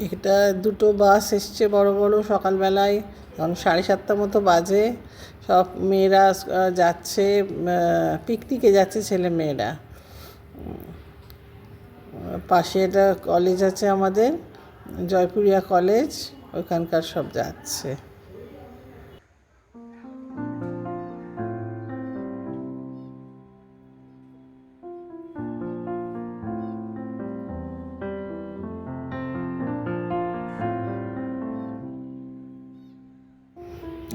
এটা দুটো বাস এসছে বড় বড় সকালবেলায়, এখন 7:30 মতো বাজে। সব মেয়েরা যাচ্ছে, পিকনিকে যাচ্ছে ছেলে মেয়েরা। পাশে একটা কলেজ আছে আমাদের, জয়পুরিয়া কলেজ, ওইখানকার সব যাচ্ছে।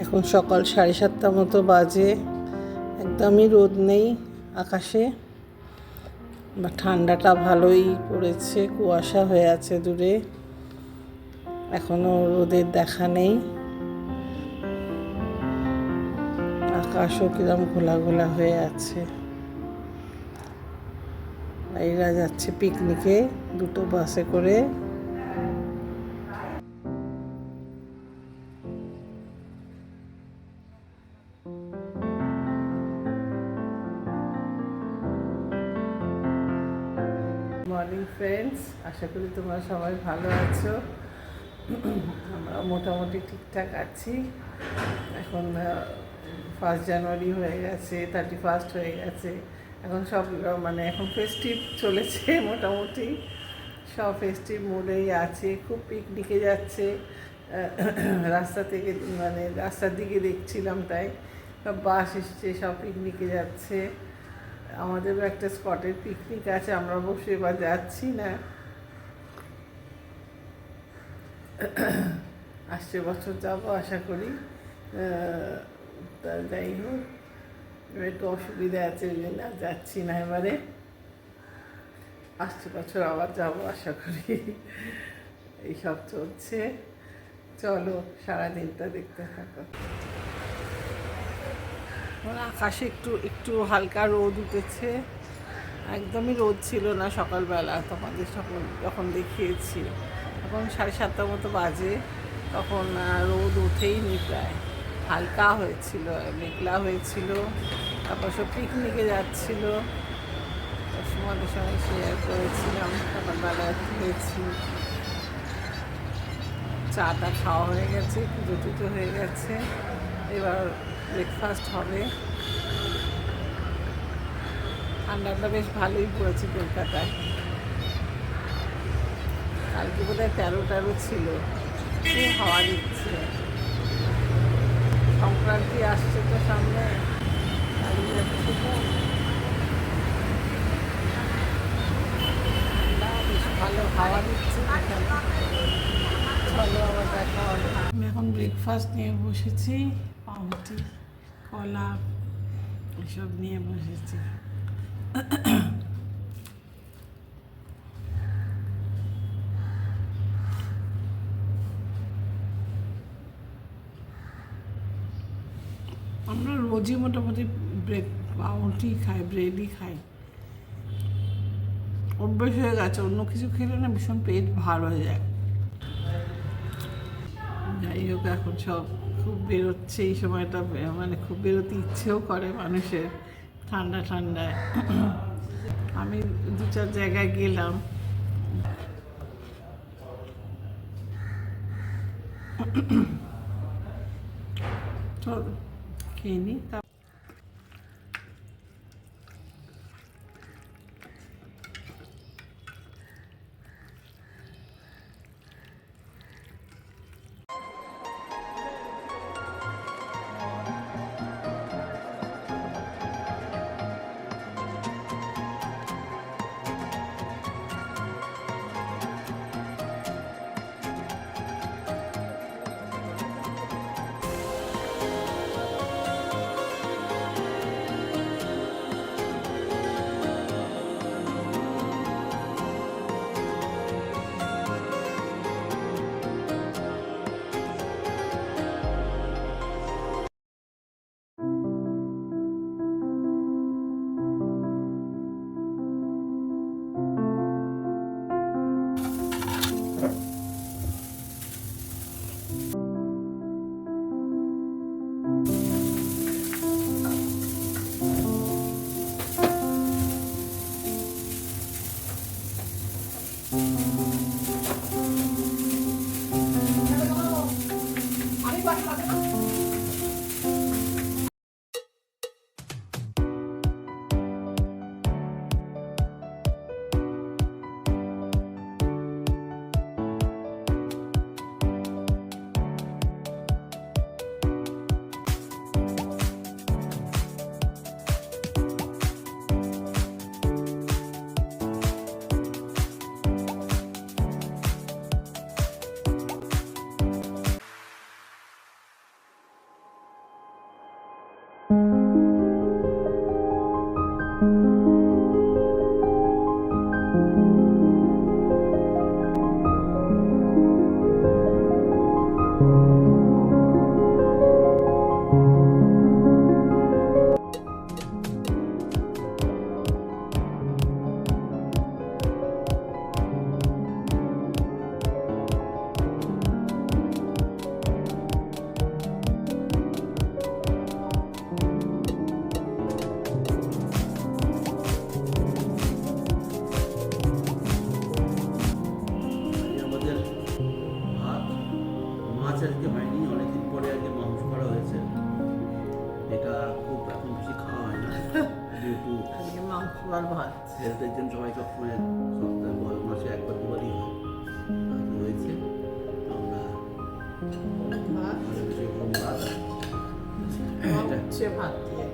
এখন সকাল 7:30 মতো বাজে, একদমই রোদ নেই আকাশে, বা ঠান্ডাটা ভালোই পড়েছে, কুয়াশা হয়ে আছে দূরে, এখনো রোদের দেখা নেই। আকাশও কিরম ঘোলা ঘোলা হয়ে আছে। এরা যাচ্ছে পিকনিকে দুটো বাসে করে। মর্নিং ফ্রেন্ডস, আশা করি তোমরা সবাই ভালো আছো। আমরা মোটামুটি ঠিকঠাক আছি। এখন 1 জানুয়ারি হয়ে গেছে, 31 হয়ে গেছে। এখন সব মানে এখন ফেস্টিভ চলেছে, মোটামুটি সব ফেস্টিভ মোডেই আছে। খুব পিকনিকে যাচ্ছে রাস্তা থেকে, মানে রাস্তার দিকে দেখছিলাম, তাই সব বাস এসছে, সব পিকনিকে যাচ্ছে। আমাদেরও একটা স্পটের পিকনিক আছে, আমরা অবশ্য এবার যাচ্ছি না, আসছে বছর যাবো আশা করি। তা যাই হোক, একটু অসুবিধা আছে, ওই জন্য যাচ্ছি না এবারে। আসছে বছর আবার যাবো আশা করি। এইসব চলছে, চলো সারাদিনটা দেখতে থাকো। আকাশে একটু একটু হালকা রোদ উঠেছে, একদমই রোদ ছিল না সকালবেলা, তোমাদের যখন দেখিয়েছি। এখন 7:30 মতো বাজে, তখন রোদ উঠেইনি, প্রায় হালকা হয়েছিল, মেঘলা হয়েছিল। তারপর সব পিকনিকে যাচ্ছিল, তোমাদের সঙ্গে শেয়ার করেছিলাম। সকালবেলা খেয়েছি, চাটা খাওয়া হয়ে গেছে, পুজো টুজো হয়ে গেছে, এবার ব্রেকফাস্ট হবে। ঠান্ডাটা বেশ ভালোই পড়েছে কলকাতায়। কালকে বোধহয় 13 ছিল, খুব হাওয়া দিচ্ছে। সংক্রান্তি আসছে তো সামনে, দাঁড়িয়ে যাচ্ছে তো, ঠান্ডা বেশ ভালো হাওয়া দিচ্ছে এখানে। চলো আবার দেখা হবে। আমি এখন ব্রেকফাস্ট নিয়ে বসেছি, পাউরুটি, কলা এসব নিয়ে বসেছি। আমরা রোজই মোটামুটি পাউরুটি খাই, ব্রেডই খাই, অভ্যেস হয়ে গেছে। অন্য কিছু খেলে না ভীষণ পেট ভার হয়ে যায়। যাই হোক, এখন সব খুব বেরোচ্ছে এই সময়টা, মানে খুব বেরোতে ইচ্ছেও করে মানুষের ঠান্ডা ঠান্ডায়। আমি 2-4 জায়গায় গেলাম, খেয়ে নিই। আজকে হয়নি, অনেকদিন পরে আজকে মাংস করা হয়েছে। এটা খুব এখন বেশি খাওয়া হয় না যেহেতু আজকে মাংস আর ভাত। হেলথের জন্য সবাই সবসময় সপ্তাহে মাসে একবার দুবারই হয়। আজকে হয়েছে আমরা ভাত ভাত হচ্ছে ভাত দিয়ে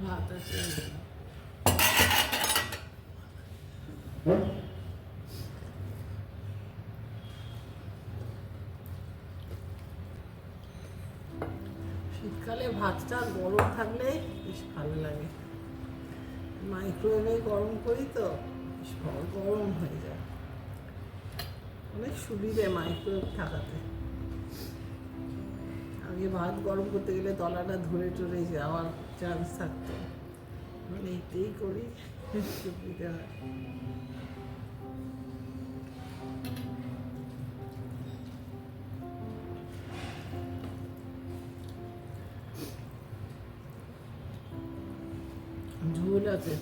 ভাত আছে। শীতকালে ভাতটা গরম থাকলে বেশ ভালো লাগে। মাইক্রোওয়েভে গরম করি তো বেশ গরম হয়ে যায়। অনেক সুবিধে মাইক্রোওয়েভ থাকাতে। আগে ভাত গরম করতে গেলে তলাটা ধরে টরে যাওয়ার চান্স থাকতো, মানে এইটাই করি, সুবিধা হয়। ঝোল আছে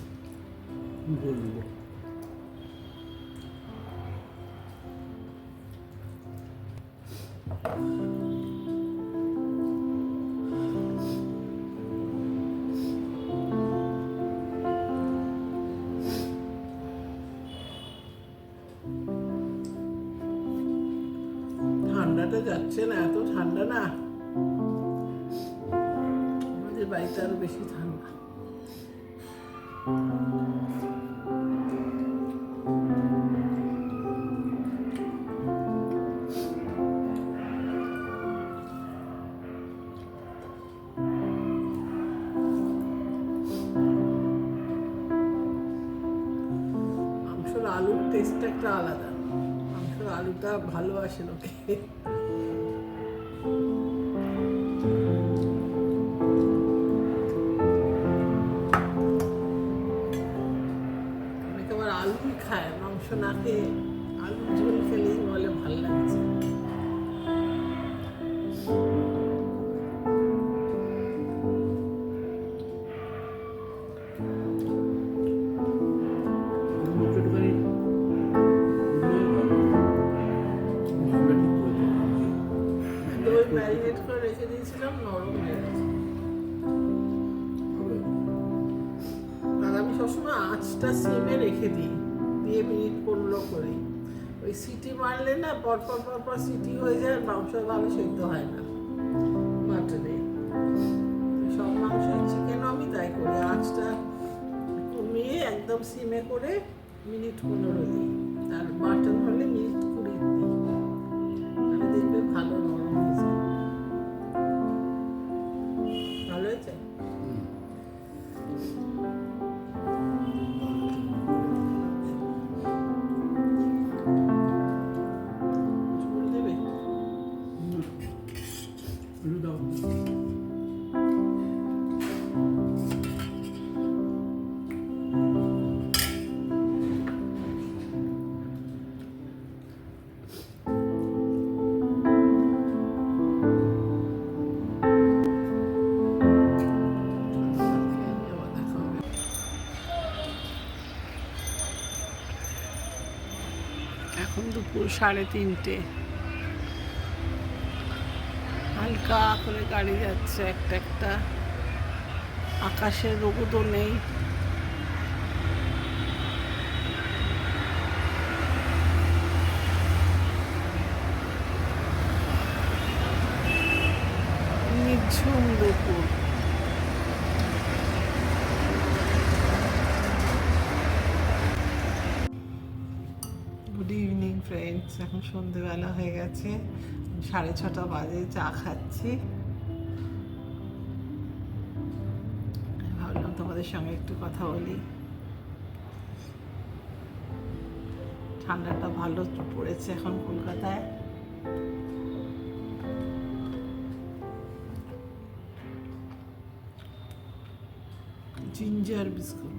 বলবো ঠান্ডাটা যাচ্ছে না, এত ঠান্ডা না, আমাদের বাড়িতে আরো বেশি ঠান্ডা। মাংসের আলুর টেস্ট একটা আলাদা, মাংসের আলুটা ভালোবাসে লোকে। অনেকে আবার আলুই খায়, মাংস না খেয়ে আলুর ঝোল খেলেই বলে ভালো লাগছে। দই ম্যারিনেট করে রেখে দিয়েছিলাম, নরম হয়ে গেছে। আর আমি সবসময় আঁচটা সিমে রেখে দিই, দিয়ে মিনিট 15 করি। ওই সিটি মারলে না পরপর পরপর সিটি হয়ে যায়, আর মাংস ভালো সেদ্ধ হয় না মাটনে। সব মাংসই, চিকেনও আমি তাই করি, আঁচটা কমিয়ে একদম সিমে করে মিনিট 15 দিই। আর মাটন হলে মিনিট 20 দিই, তাহলে দেখবে ভালো নরম হয়েছে। ভালো হয়েছে। এখন দুপুর 3:30। হালকা করে গাড়ি যাচ্ছে একটা একটা, আকাশের রোদও নেই। নিঝুম দুপুর। গুড ইভিনিং ফ্রেন্ডস, এখন সন্ধেবেলা হয়ে গেছে, 6:30 বাজে, চা খাচ্ছি। ভাবলাম তোমাদের সঙ্গে একটু কথা বলি। ঠান্ডাটা ভালো পড়েছে এখন কলকাতায়। জিঞ্জার বিস্কুট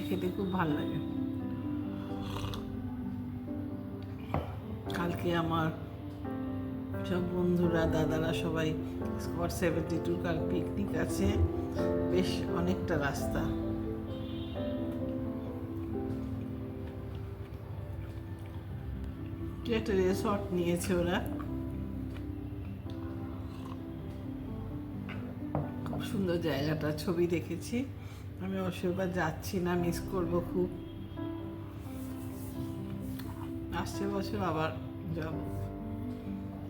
খেতে খুব ভালো লাগে। কালকে আমার সব বন্ধুরা, দাদারা সবাই স্কট 72 কাল পিকনিক আছে, বেশ অনেকটা রাস্তা। একটা রিসর্ট নিয়েছে ওরা, খুব সুন্দর জায়গাটা, ছবি দেখেছি। আমি অবশ্যই যাচ্ছি না, মিস করব খুব। আসছে বছর আবার যাব।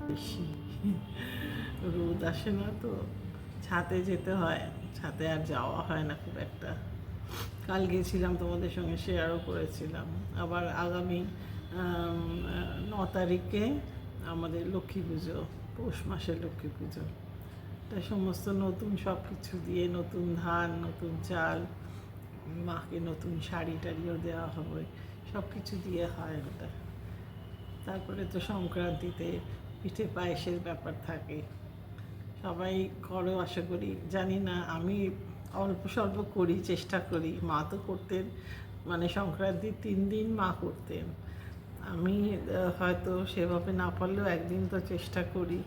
বেশি রোদ আসে না তো, ছাদে যেতে হয়, ছাদে আর যাওয়া হয় না খুব একটা। কাল গেছিলাম, তোমাদের সঙ্গে শেয়ারও করেছিলাম। আবার আগামী 9 তারিখে আমাদের লক্ষ্মী পুজো, পৌষ মাসের লক্ষ্মী পুজো। তাই সমস্ত নতুন সব কিছু দিয়ে, নতুন ধান, নতুন চাল, মাকে নতুন শাড়ি টাড়িও দেওয়া হবে, সব কিছু দিয়ে হয় ওটা। তারপরে তো সংক্রান্তিতে পিঠে পায়েসের ব্যাপার থাকে, সবাই করো আশা করি, জানি না, আমি অল্প স্বল্প করি, চেষ্টা করি। মা তো করতেন, মানে সংক্রান্তির 3 দিন মা করতেন। আমি হয়তো সেভাবে না পারলেও একদিন তো চেষ্টা করি।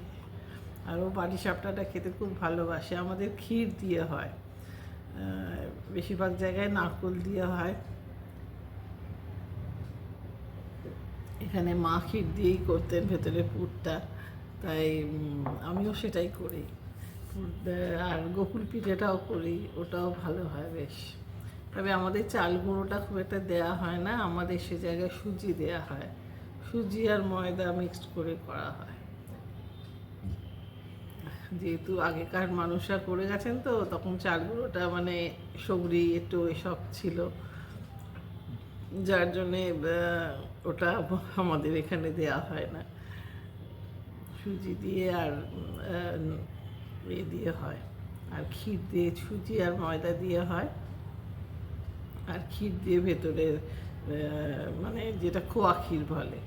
আর ও পাটিসাপটাটা খেতে খুব ভালোবাসে। আমাদের ক্ষীর দিয়ে হয়, বেশিরভাগ জায়গায় নারকেল দিয়ে হয়, এখানে মা ক্ষীর দিয়েই করতেন ভেতরে পুরটা, তাই আমিও সেটাই করি। আর গোকুল পিঠেটাও করি, ওটাও ভালো হয় বেশ। তবে আমাদের চাল গুঁড়োটা খুব একটা দেওয়া হয় না, আমাদের সে জায়গায় সুজি দেওয়া হয়, সুজি আর ময়দা মিক্সড করে করা হয়। যেহেতু আগেকার মানুষরা করে গেছেন তো, তখন চাল গুঁড়োটা মানে সবরি একটু এসব ছিল, যার জন্যে ওটা আমাদের এখানে দেয়া হয় না। সুজি দিয়ে আর দিয়ে হয়, আর ক্ষীর দিয়ে, সুজি আর ময়দা দিয়ে হয়, আর ক্ষীর দিয়ে ভেতরে মানে যেটা খোয়া ক্ষীর বলে,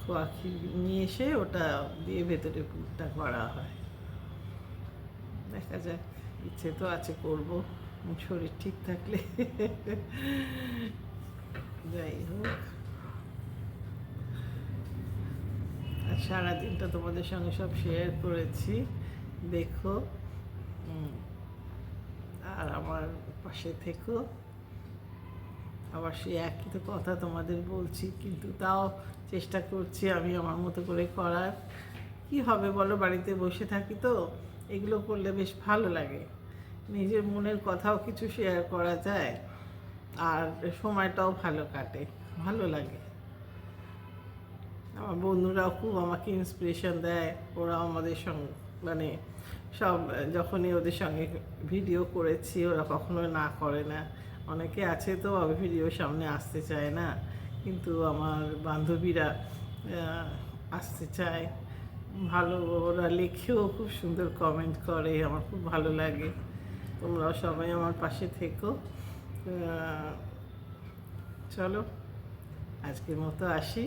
খোয়া ক্ষীর নিয়ে এসে ওটা দিয়ে ভেতরে পুরটা করা হয়। দেখা যাক, ইচ্ছে তো আছে করব, শরীর ঠিক থাকলে। যাই হোক, আর সারাদিনটা তোমাদের সঙ্গে সব শেয়ার করেছি, দেখো, আর আমার পাশে থেকো। আবার সেই একই তো কথা তোমাদের বলছি, কিন্তু তাও চেষ্টা করছি আমি আমার মতো করে করার। কি হবে বলো, বাড়িতে বসে থাকি তো, এগুলো করলে বেশ ভালো লাগে, নিজের মনের কথাও কিছু শেয়ার করা যায়, আর সময়টাও ভালো কাটে, ভালো লাগে। আমার বন্ধুরাও খুব আমাকে ইন্সপিরেশন দেয়, ওরা আমাদের সঙ্গে মানে সব, যখনই ওদের সঙ্গে ভিডিও করেছি ওরা কখনো না করে না। অনেকে আছে তো ভিডিওর সামনে আসতে চায় না, কিন্তু আমার বান্ধবীরা আসতে চায়, ভালো, ওরা লেখেও, খুব সুন্দর কমেন্ট করে, আমার খুব ভালো লাগে। তোমরাও সবাই আমার পাশে থেকো। চলো, আজকের মতো আসি,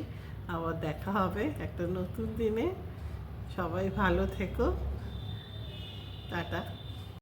আবার দেখা হবে একটা নতুন দিনে। সবাই ভালো থেকো, টাটা।